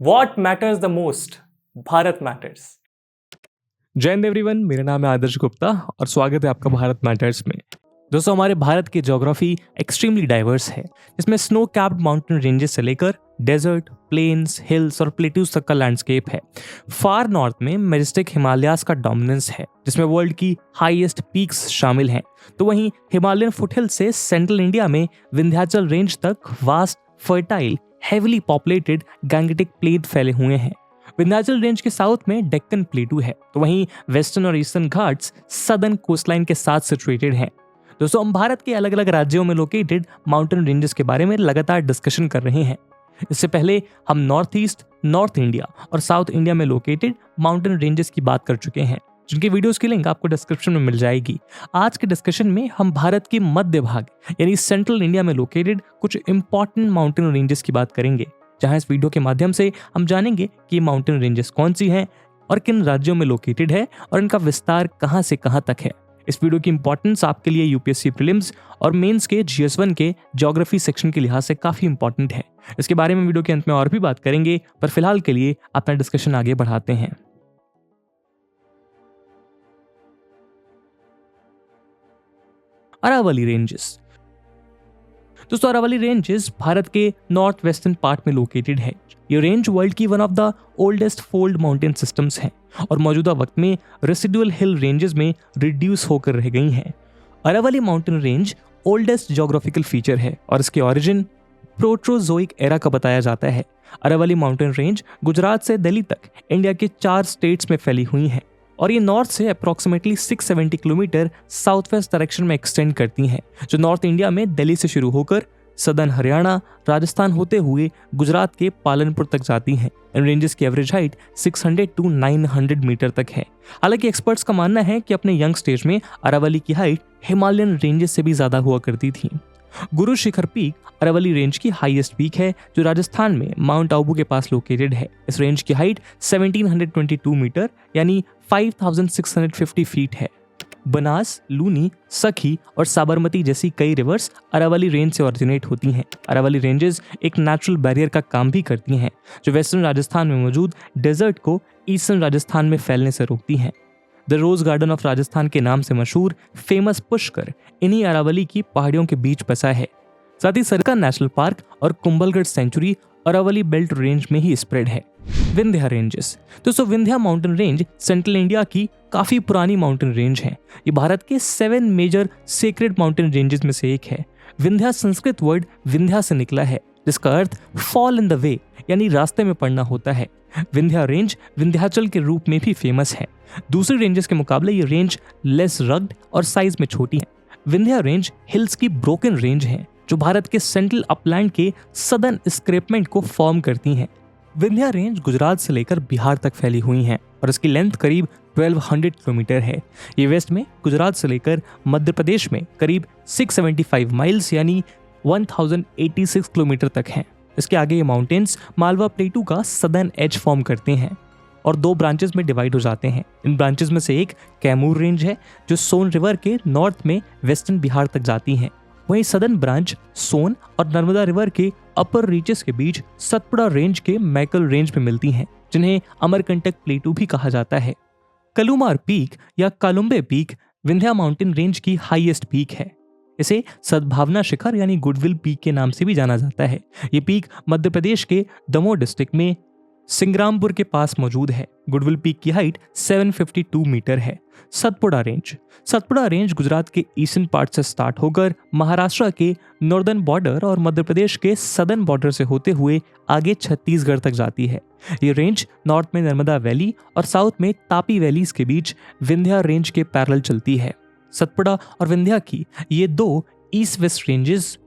What matters the most? Bharat matters. जय Hind everyone, मेरा नाम है आदर्श गुप्ता और स्वागत है आपका भारत मैटर्स में। दोस्तों, हमारे भारत की ज्योग्राफी एक्सट्रीमली डाइवर्स है, जिसमें स्नो कैप्ड माउंटेन रेंजेस से लेकर डेजर्ट, प्लेन्स, हिल्स और प्लेट्यूज तक का लैंडस्केप है। फार नॉर्थ में मैजेस्टिक हिमालयास का डोमिनेंस है, जिसमें वर्ल्ड की हाईएस्ट पीक्स शामिल हैं। तो वहीं हिमालयन फुटहिल से सेंट्रल इंडिया में विंध्याचल रेंज तक vast, fertile, heavily populated Gangetic plain फैले हुए हैं। विंध्याचल रेंज के साउथ में डेक्कन प्लेटू है, तो वहीं वेस्टर्न और ईस्टर्न घाट्स सदर्न कोस्टलाइन के साथ सिचुएटेड हैं। दोस्तों, हम भारत के अलग अलग राज्यों में लोकेटेड माउंटेन रेंजेस के बारे में लगातार डिस्कशन कर रहे हैं। इससे पहले हम नॉर्थ ईस्ट, नॉर्थ इंडिया और साउथ इंडिया में लोकेटेड माउंटेन रेंजेस की बात कर चुके हैं, जिनके वीडियोस की लिंक आपको डिस्क्रिप्शन में मिल जाएगी। आज के डिस्कशन में हम भारत के मध्य भाग यानी सेंट्रल इंडिया में लोकेटेड कुछ इंपॉर्टेंट माउंटेन रेंजेस की बात करेंगे, जहां इस वीडियो के माध्यम से हम जानेंगे कि माउंटेन रेंजेस कौन सी हैं और किन राज्यों में लोकेटेड है और इनका विस्तार कहां से कहां तक है। इस वीडियो की इंपॉर्टेंस आपके लिए यूपीएससी प्रीलिम्स और मेंस के GS1 के ज्योग्राफी सेक्शन के लिहाज से काफी इंपॉर्टेंट है। इसके बारे में वीडियो के अंत में और भी बात करेंगे, पर फिलहाल के लिए अपना डिस्कशन आगे बढ़ाते हैं। अरावली रेंजेस। दोस्तों, अरावली रेंजेस भारत के नॉर्थ वेस्टर्न पार्ट में लोकेटेड है। ये रेंज वर्ल्ड की one of the oldest fold mountain systems है और मौजूदा वक्त में रेसिडुअल हिल रेंजेस में रिड्यूस होकर रह गई हैं। Aravalli mountain range oldest geographical feature है और इसके ओरिजिन प्रोटरोजोइक एरा का बताया जाता है। अरावली माउंटेन रेंज गुजरात से दिल्ली तक इंडिया के 4 स्टेट्स में फैली हुई है और ये नॉर्थ से approximately 670 kilometre south west direction में एक्सटेंड करती हैं, जो नॉर्थ इंडिया में दिल्ली से शुरू होकर सदर्न हरियाणा, राजस्थान होते हुए गुजरात के पालनपुर तक जाती हैं। इन रेंजेस की एवरेज हाइट 600 to 900 मीटर तक है। हालांकि एक्सपर्ट्स का मानना है कि अपने यंग स्टेज में अरावली की हाइट हिमालयन रेंजेस से भी ज्यादा हुआ करती थी। गुरु शिखर पीक अरावली रेंज की हाईएस्ट पीक है, जो राजस्थान में माउंट आबू के पास लोकेटेड है। इस रेंज की हाइट 1722 मीटर यानी 5650 फीट है। बनास, लूनी, सखी और साबरमती जैसी कई रिवर्स अरावली रेंज से ओरिजिनेट होती हैं। अरावली रेंजेस एक नेचुरल बैरियर का काम भी करती हैं, जो वेस्टर्न राजस्थान में मौजूद डेजर्ट को ईस्टर्न राजस्थान में फैलने से रोकती हैं। The rose garden of Rajasthan के नाम से मशहूर फेमस पुष्कर इन्हीं अरावली की पहाड़ियों के बीच बसा है। साथ ही सरका नेशनल पार्क और Kumbhalgarh sanctuary Aravalli belt range में ही स्प्रेड है। विंध्या रेंजेस। दोस्तों, Vindhya mountain range central India की काफी पुरानी माउंटेन रेंज है। ये भारत के 7 मेजर सेक्रेड माउंटेन रेंजेस में से एक है। विंध्या संस्कृत वर्ड विंध्या से निकला है, जिसका अर्थ फॉल इन द वे यानी रास्ते में पड़ना होता है। विंध्या रेंज विंध्याचल के रूप में भी फेमस है। दूसरी रेंजेस के मुकाबले ये रेंज लेस रग्ड और साइज में छोटी है। विंध्या रेंज हिल्स की ब्रोकन रेंज है, जो भारत के सेंट्रल अपलैंड के सदर्न एस्क्रेपमेंट को फॉर्म करती हैं। विंध्या रेंज गुजरात से लेकर बिहार तक फैली हुई हैं और इसकी लेंथ करीब 1200 किलोमीटर है। ये वेस्ट में गुजरात से लेकर मध्य प्रदेश में करीब 675 माइल्स यानी 1086 किलोमीटर तक हैं। इसके आगे ये माउंटेन्स मालवा प्लेटू का सदर्न एज फॉर्म करते हैं और 2 ब्रांचेस में डिवाइड हो जाते हैं। इन ब्रांचेस में से एक कैमूर रेंज है, जो सोन रिवर के नॉर्थ में वेस्टर्न बिहार तक जाती है। वहीं सदर्न ब्रांच सोन और नर्मदा रिवर के अपर रीचेस के बीच सतपुड़ा रेंज के मैकल रेंज में मिलती हैं, जिन्हें अमरकंटक प्लेटू भी कहा जाता है। कलुमार पीक या कालुम्बे पीक विंध्या माउंटेन रेंज की हाईएस्ट पीक है। इसे सद्भावना शिखर यानी गुडविल पीक के नाम से भी जाना जाता है। ये पीक मध्य प्रदेश के दमोह डिस्ट्रिक्ट में सिंग्रामपुर के पास मौजूद है। गुडविल पीक की हाइट 752 मीटर है। सतपुड़ा रेंज गुजरात के ईस्टर्न पार्ट से स्टार्ट होकर महाराष्ट्र के नॉर्दर्न बॉर्डर और मध्य प्रदेश के सदर्न बॉर्डर से होते हुए आगे छत्तीसगढ़ तक जाती है। ये रेंज नॉर्थ में नर्मदा वैली और साउथ में तापी वैलीज के बीच विंध्या रेंज के पैरेलल चलती है। सतपुड़ा और विंध्या की ये 2 east west ranges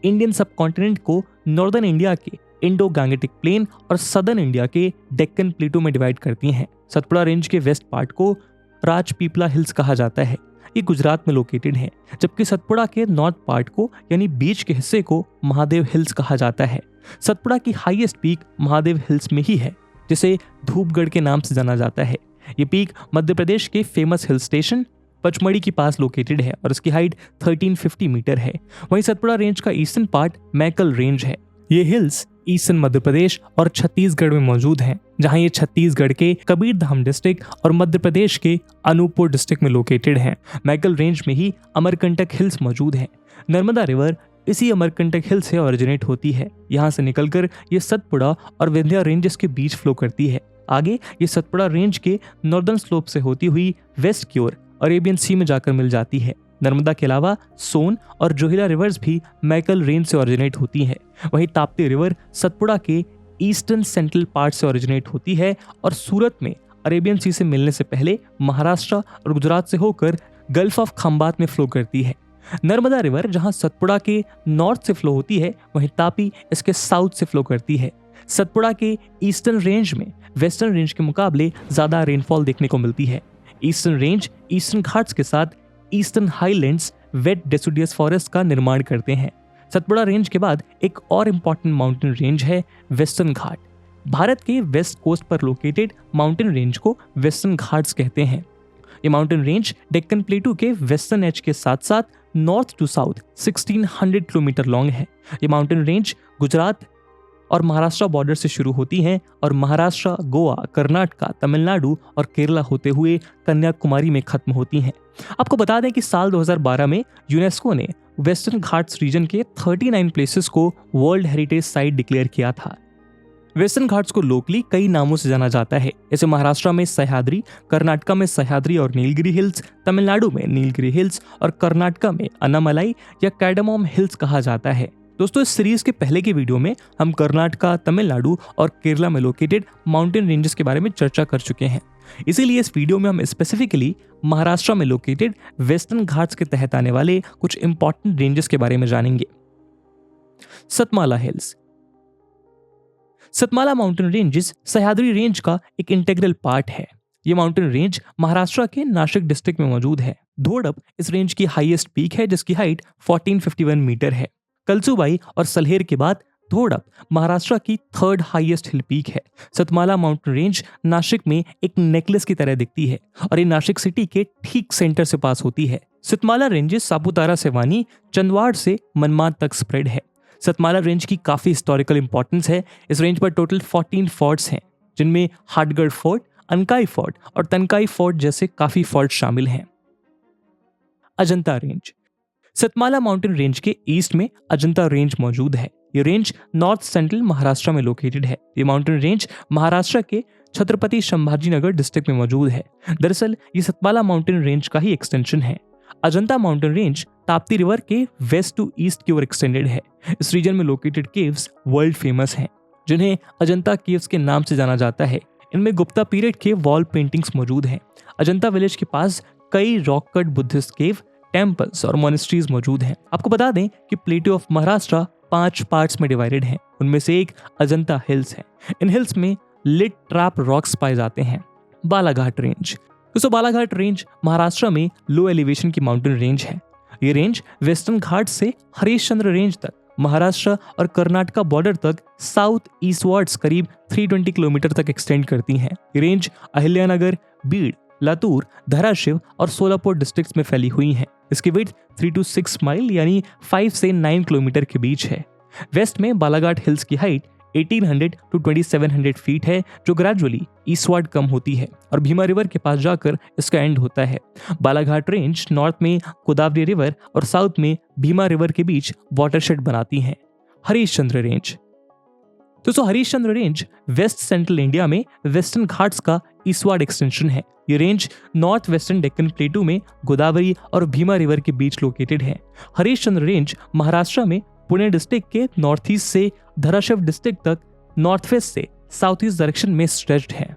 Indian subcontinent को नॉर्दर्न इंडिया के इंडो गैंगेटिक प्लेन और सदर्न इंडिया के डेक्कन प्लेटू में डिवाइड करती हैं। सतपुड़ा रेंज के वेस्ट पार्ट को राजपीपला हिल्स कहा जाता है। ये गुजरात में लोकेटेड है, जबकि सतपुड़ा के नॉर्थ पार्ट को यानी बीच के हिस्से को महादेव हिल्स कहा जाता है। सतपुड़ा की हाईएस्ट पीक महादेव हिल्स में ही है, जिसे धूपगढ़ के नाम से जाना जाता है। ये पीक मध्य प्रदेश के फेमस हिल स्टेशन पचमढ़ी के पास लोकेटेड है और इसकी हाइट 1350 मीटर है। वहीं सतपुड़ा रेंज का ईस्टर्न पार्ट मैकल रेंज है। ये हिल्स ईस्टर्न मध्य प्रदेश और छत्तीसगढ़ में मौजूद हैं, जहां ये छत्तीसगढ़ के कबीरधाम डिस्ट्रिक्ट और मध्य प्रदेश के अनूपपुर डिस्ट्रिक्ट में लोकेटेड हैं। मैकल रेंज में ही अमरकंटक हिल्स मौजूद हैं। नर्मदा रिवर इसी अमरकंटक हिल से ओरिजिनेट होती है। यहाँ से निकलकर ये सतपुड़ा और विंध्या रेंजेस के बीच फ्लो करती है। आगे ये सतपुड़ा रेंज के नॉर्दर्न स्लोप से होती हुई वेस्ट की ओर अरेबियन सी में जाकर मिल जाती है। नर्मदा के अलावा सोन और जोहिला रिवर्स भी मैकल रेंज से ओरिजिनेट होती है। वहीं ताप्ती रिवर सतपुड़ा के ईस्टर्न सेंट्रल पार्ट से ओरिजिनेट होती है और सूरत में अरेबियन सी से मिलने से पहले महाराष्ट्र और गुजरात से होकर गल्फ ऑफ खंबात में फ्लो करती है। नर्मदा रिवर जहां सतपुड़ा के नॉर्थ से फ्लो होती है, वहीं तापी इसके साउथ से फ्लो करती है। सतपुड़ा के ईस्टर्न रेंज में वेस्टर्न रेंज के मुकाबले ज्यादा रेनफॉल देखने को मिलती है। ईस्टर्न रेंज ईस्टर्न घाट्स के साथ eastern highlands wet deciduous forest का निर्माण करते हैं। सतपुड़ा रेंज के बाद एक और इम्पॉर्टेंट माउंटेन रेंज है वेस्टर्न घाट। भारत के वेस्ट कोस्ट पर लोकेटेड माउंटेन रेंज को वेस्टर्न घाट्स कहते हैं। ये माउंटेन रेंज डेक्कन प्लेटू के वेस्टर्न एज के साथ साथ north to south 1600 kilometre long है। ये माउंटेन रेंज गुजरात और महाराष्ट्र बॉर्डर से शुरू होती हैं और महाराष्ट्र, गोवा, कर्नाटका, तमिलनाडु और केरला होते हुए कन्याकुमारी में खत्म होती हैं। आपको बता दें कि साल 2012 में यूनेस्को ने वेस्टर्न घाट्स रीजन के 39 प्लेसेस को वर्ल्ड हेरिटेज साइट डिक्लेयर किया था। वेस्टर्न घाट्स को लोकली कई नामों से जाना जाता है, जैसे महाराष्ट्र में सह्याद्री, कर्नाटका में सह्याद्री और नीलगिरी हिल्स, तमिलनाडु में नीलगिरी हिल्स और कर्नाटका में अन्नामलाई या कैडमोम हिल्स कहा जाता है। दोस्तों, इस सीरीज के पहले के वीडियो में हम कर्नाटका, तमिलनाडु और केरला में लोकेटेड माउंटेन रेंजेस के बारे में चर्चा कर चुके हैं। इसीलिए इस वीडियो में हम स्पेसिफिकली महाराष्ट्र में लोकेटेड वेस्टर्न घाट्स के तहत आने वाले कुछ इंपॉर्टेंट रेंजेस के बारे में जानेंगे। Satmala hills. Satmala mountain ranges Sahyadri range का एक इंटीग्रल पार्ट है। ये माउंटेन रेंज महाराष्ट्र के नासिक डिस्ट्रिक्ट में मौजूद है। धोडप इस रेंज की हाईएस्ट पीक है, जिसकी हाइट 1451 मीटर है। कलसुबाई और सल्हेर के बाद धोडप महाराष्ट्र की थर्ड हाईएस्ट हिल पीक है। सतमाला माउंटेन रेंज नासिक में एक नेकलेस की तरह दिखती है और ये नासिक सिटी के ठीक सेंटर से पास होती है। सतमाला रेंजेस सापुतारा से वानी, चंदवाड़ से मनमाड तक स्प्रेड है। सतमाला रेंज की काफी हिस्टोरिकल इंपॉर्टेंस है। इस रेंज पर टोटल 14 फोर्ट्स हैं, जिनमें हाटगढ़ फोर्ट, अनकाई फोर्ट और तनकाई फोर्ट जैसे काफी फोर्ट शामिल हैं। Ajanta range. Satmala mountain range के ईस्ट में अजंता रेंज मौजूद है। ये रेंज नॉर्थ सेंट्रल महाराष्ट्र में लोकेटेड है। ये माउंटेन रेंज महाराष्ट्र के छत्रपति संभाजीनगर डिस्ट्रिक्ट में मौजूद है। दरअसल ये सतमाला माउंटेन रेंज का ही एक्सटेंशन है। Ajanta mountain range Tapti river के वेस्ट टू ईस्ट की ओर एक्सटेंडेड है। इस रीजन में लोकेटेड केव्स वर्ल्ड फेमस हैं, जिन्हें अजंता केव्स के नाम से जाना जाता है। इनमें गुप्ता पीरियड के वॉल पेंटिंग्स मौजूद हैं। अजंता विलेज के पास कई रॉक कट बुद्धिस्ट केव, टेम्पल्स और मोनेस्ट्रीज मौजूद हैं। आपको बता दें कि प्लेटो ऑफ महाराष्ट्र 5 पार्ट्स में डिवाइडेड है। उनमें से एक अजंता हिल्स है। इन हिल्स में लिट ट्रैप रॉक्स पाए जाते हैं। बालाघाट रेंज। दोस्तों, बालाघाट रेंज महाराष्ट्र में लो एलिवेशन की माउंटेन रेंज है। ये रेंज वेस्टर्न घाट से हरिश्चंद्र रेंज तक, महाराष्ट्र और कर्नाटका बॉर्डर तक साउथ ईस्टवर्ड्स करीब 320 किलोमीटर तक एक्सटेंड करती हैं। ये रेंज अहिल्यानगर, बीड, लातूर, धाराशिव और सोलापुर डिस्ट्रिक्ट्स में फैली हुई हैं। इसकी विड्थ 3 to 6 माइल यानी 5 से 9 किलोमीटर के बीच है। वेस्ट में बालाघाट हिल्स की हाइट 1800 to 2700 फीट है, जो ग्रेजुअली ईस्टवर्ड कम होती है और भीमा रिवर के पास जाकर इसका एंड होता है। बालाघाट रेंज नॉर्थ में गोदावरी रिवर और साउथ में भीमा रिवर के बीच वाटरशेड बनाती हैं। हरिश्चंद्र रेंज। दोस्तों, Harishchandra range west central India में वेस्टर्न घाट्स का ईस्टवर्ड एक्सटेंशन है। ये range north western Deccan plateau में गोदावरी और भीमा रिवर के बीच लोकेटेड है। हरिश्चंद्र रेंज महाराष्ट्र में पुणे डिस्ट्रिक्ट के नॉर्थ ईस्ट से धाराशिव डिस्ट्रिक्ट तक नॉर्थ वेस्ट से साउथ ईस्ट डायरेक्शन में स्ट्रेच्ड है।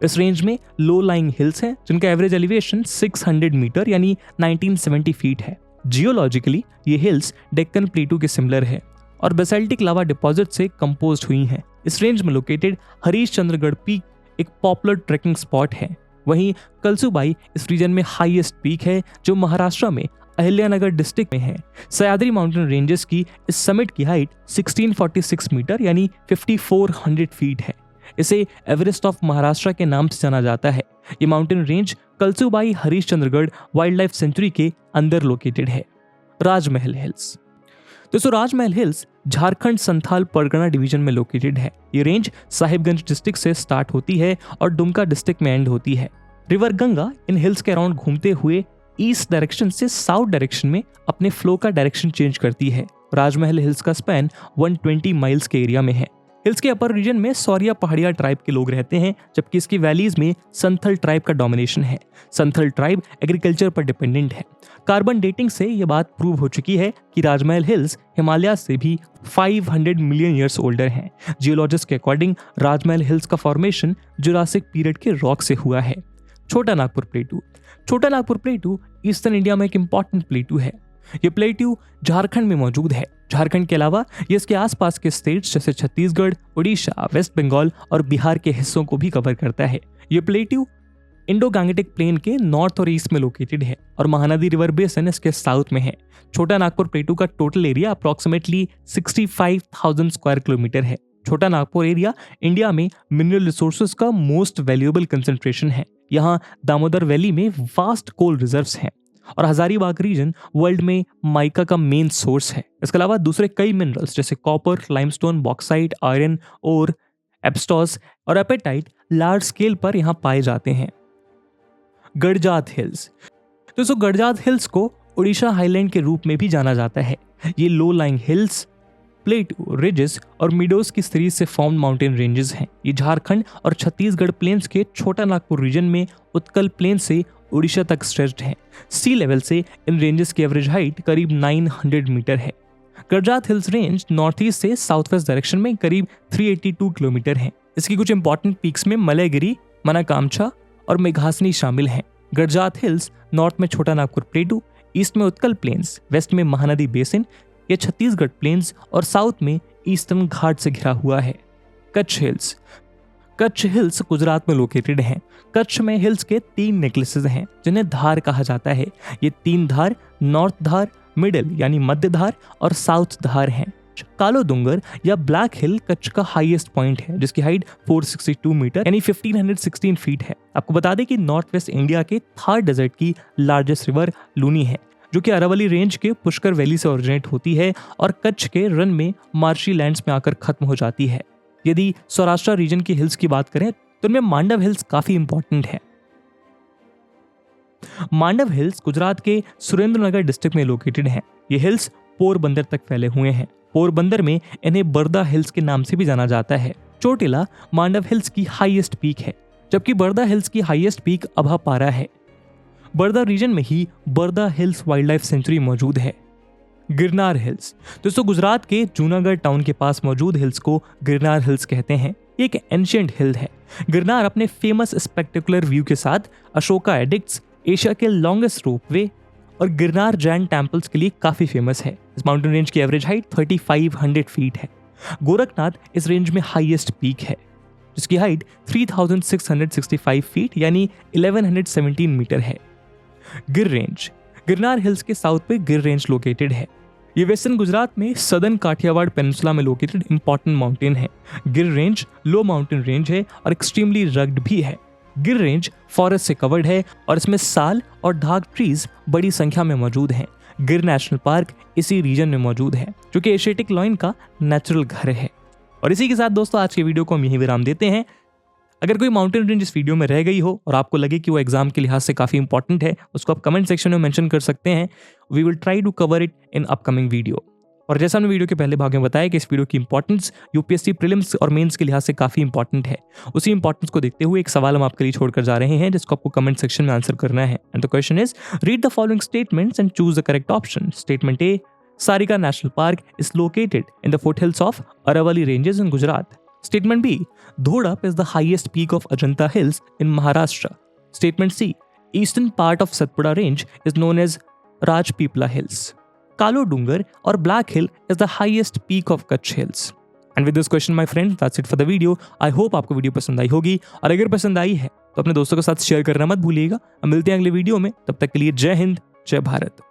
इस रेंज में लो लाइंग हिल्स हैं, जिनका एवरेज एलिवेशन 600 मीटर यानी 1970 फीट है। जियोलॉजिकली ये हिल्स डेक्कन प्लेटू के सिमिलर है और बेसाल्टिक लावा डिपॉजिट से कंपोज्ड हुई हैं। इस रेंज में लोकेटेड हरिश्चंद्रगढ़ पीक एक पॉपुलर ट्रैकिंग स्पॉट है। वहीं कलसुबाई इस रीजन में हाईएस्ट पीक है, जो महाराष्ट्र में अहिल्यानगर डिस्ट्रिक्ट में है। सह्याद्री माउंटेन रेंजेस की इस समिट की हाइट 1646 मीटर यानी 5400 फीट है। इसे एवरेस्ट ऑफ महाराष्ट्र के नाम से जाना जाता है। ये mountain range Kalsubai Harishchandragad wild life sanctuary के अंदर लोकेटेड है। राजमहल हिल्स। दोस्तों राजमहल हिल्स झारखंड संथाल परगना डिवीजन में लोकेटेड है। ये रेंज साहिबगंज डिस्ट्रिक्ट से स्टार्ट होती है और दुमका डिस्ट्रिक्ट में एंड होती है। रिवर गंगा इन हिल्स के अराउंड घूमते हुए ईस्ट डायरेक्शन से साउथ डायरेक्शन में अपने फ्लो का डायरेक्शन चेंज करती है। राजमहल हिल्स का स्पैन 120 माइल्स के एरिया में है। हिल्स के अपर रीजन में सौरिया पहाड़िया ट्राइब के लोग रहते हैं, जबकि इसकी वैलीज में संथल ट्राइब का डोमिनेशन है। संथल ट्राइब एग्रीकल्चर पर डिपेंडेंट है। कार्बन डेटिंग से यह बात प्रूव हो चुकी है कि राजमहल हिल्स हिमालय से भी 500 मिलियन ईयर्स ओल्डर हैं। जियोलॉजिस्ट के अकॉर्डिंग राजमहल हिल्स का फॉर्मेशन जुरासिक पीरियड के रॉक से हुआ है। छोटा नागपुर प्लेटू। छोटा नागपुर प्लेटू ईस्टर्न इंडिया में एक इंपॉर्टेंट प्लेटू है। ये प्लेटू झारखंड में मौजूद है। झारखंड के अलावा ये इसके आसपास के स्टेट्स जैसे छत्तीसगढ़, उड़ीसा, वेस्ट बंगाल और बिहार के हिस्सों को भी कवर करता है। ये प्लेटू इंडो गैंगेटिक प्लेन के नॉर्थ और ईस्ट में लोकेटेड है और महानदी रिवर बेसिन इसके साउथ में है। छोटा नागपुर प्लेटू का total area approximately 65,000 square kilometre है। छोटा नागपुर एरिया इंडिया में मिनरल रिसोर्सेज का मोस्ट वैल्यूएबल कंसंट्रेशन है। यहाँ दामोदर वैली में वास्ट कोल रिजर्व्स हैं और हजारीबाग रीजन वर्ल्ड में माइका का मेन सोर्स है। इसके अलावा दूसरे कई मिनरल्स जैसे कॉपर, लाइमस्टोन, बॉक्साइट, आयरन और एब्स्टॉस और एपेटाइट लार्ज स्केल पर यहाँ पाए जाते हैं। गडजात हिल्स। दोस्तों गडजात हिल्स को उड़ीसा हाईलैंड के रूप में भी जाना जाता है। ये लो लाइंग हिल्स, प्लेटू, रिजेस और मिडोस की सीरीज से फॉर्म माउंटेन रेंजेस हैं। ये झारखंड और छत्तीसगढ़ प्लेन्स के छोटा नागपुर रीजन में उत्कल प्लेन से उड़ीसा तक स्ट्रेच्ड है। सी लेवल से इन रेंजेस की एवरेज हाइट करीब 900 मीटर है। गडजात हिल्स रेंज नॉर्थ ईस्ट से साउथ वेस्ट डायरेक्शन में करीब 382 किलोमीटर है। इसकी कुछ इंपॉर्टेंट पीक्स में मलयगिरी, मनाकामछा और मेघासनी शामिल हैं। गडजात हिल्स नॉर्थ में छोटा नागपुर प्लेटू, ईस्ट में उत्कल प्लेन्स, वेस्ट में महानदी बेसिन या छत्तीसगढ़ प्लेन्स और साउथ में ईस्टर्न घाट से घिरा हुआ है। कच्छ हिल्स। कच्छ हिल्स गुजरात में लोकेटेड हैं। कच्छ में हिल्स के 3 नेकलेसेस हैं जिन्हें धार कहा जाता है। ये 3 धार नॉर्थ धार, मिडिल यानी मध्य धार और साउथ धार हैं। कालो डूंगर या ब्लैक हिल कच्छ का हाईएस्ट पॉइंट है जिसकी हाइट 462 मीटर यानी 1516 फीट है। आपको बता दें कि नॉर्थ वेस्ट इंडिया के थार डेजर्ट की लार्जेस्ट रिवर लूनी है, जो कि अरावली रेंज के पुष्कर वैली से ओरिजिनेट होती है और कच्छ के रन में मार्शी लैंड्स में आकर खत्म हो जाती है। यदि सौराष्ट्र रीजन की हिल्स की बात करें तो उनमें मांडव हिल्स काफी इंपॉर्टेंट है। मांडव हिल्स गुजरात के सुरेंद्रनगर डिस्ट्रिक्ट में लोकेटेड है। ये हिल्स पोरबंदर तक फैले हुए हैं। पोरबंदर में इन्हें बर्दा हिल्स के नाम से भी जाना जाता है। चोटिला मांडव हिल्स की हाईएस्ट पीक है, जबकि बर्दा हिल्स की हाईएस्ट पीक अभापारा है। बर्दा रीजन में ही Barda hills wild life sanctuary मौजूद है। गिरनार हिल्स। दोस्तों गुजरात के जूनागढ़ टाउन के पास मौजूद हिल्स को गिरनार हिल्स कहते हैं। ये एक एंशिएंट हिल है। गिरनार अपने फेमस स्पेक्टेकुलर व्यू के साथ अशोका एडिक्ट्स, एशिया के लॉन्गेस्ट रोपवे और गिरनार जैन टेम्पल्स के लिए काफी फेमस है। इस माउंटेन रेंज की एवरेज हाइट 3500 फीट है। गोरखनाथ इस रेंज में हाईएस्ट पीक है जिसकी हाइट 3665 फीट यानी 1117 मीटर है। गिर रेंज। गिरनार हिल्स के साउथ पे गिर रेंज लोकेटेड है। ये वेस्टर्न गुजरात में सदर्न काठियावाड़ पेनिनसुला में लोकेटेड इंपॉर्टेंट माउंटेन है। गिर रेंज लो माउंटेन रेंज है और एक्सट्रीमली रग्ड भी है। गिर रेंज फॉरेस्ट से कवर्ड है और इसमें साल और ढाक ट्रीज बड़ी संख्या में मौजूद हैं। गिर नेशनल पार्क इसी रीजन में मौजूद है जो कि एशियाटिक लॉयन का नेचुरल घर है। और इसी के साथ दोस्तों आज के वीडियो को हम यहीं विराम देते हैं। अगर कोई माउंटेन रेंज इस वीडियो में रह गई हो और आपको लगे कि वो एग्जाम के लिहाज से काफी इंपॉर्टेंट है, उसको आप कमेंट सेक्शन में मेंशन कर सकते हैं। We will try to cover it in upcoming video. और जैसा हमने वीडियो के पहले भाग में बताया कि इस वीडियो की इंपॉर्टेंस यूपीएससी प्रीलिम्स और मेंस के लिहाज से काफी इंपॉर्टेंट है, उसी इंपॉर्टेंस को देखते हुए एक सवाल हम आपके लिए छोड़कर जा रहे हैं जिसको आपको कमेंट सेक्शन में आंसर करना है। And the question is read the following statements and choose the correct option. Statement A, Sariska national park is located in the foothills of Aravalli ranges in Gujarat. Statement B, Dhodap is the highest peak of Ajanta Hills in Maharashtra. Statement C, eastern part of Satpura range is known as Rajpipla Hills. Kalo Dungar or Black Hill is the highest peak of Kutch Hills. And with this question, my friends, that's it for the video. I hope आपको video पसंद आई होगी और अगर पसंद आई है तो अपने दोस्तों के साथ शेयर करना मत भूलिएगा। हम मिलते हैं अगले वीडियो में, तब तक के लिए जय हिंद, जय भारत।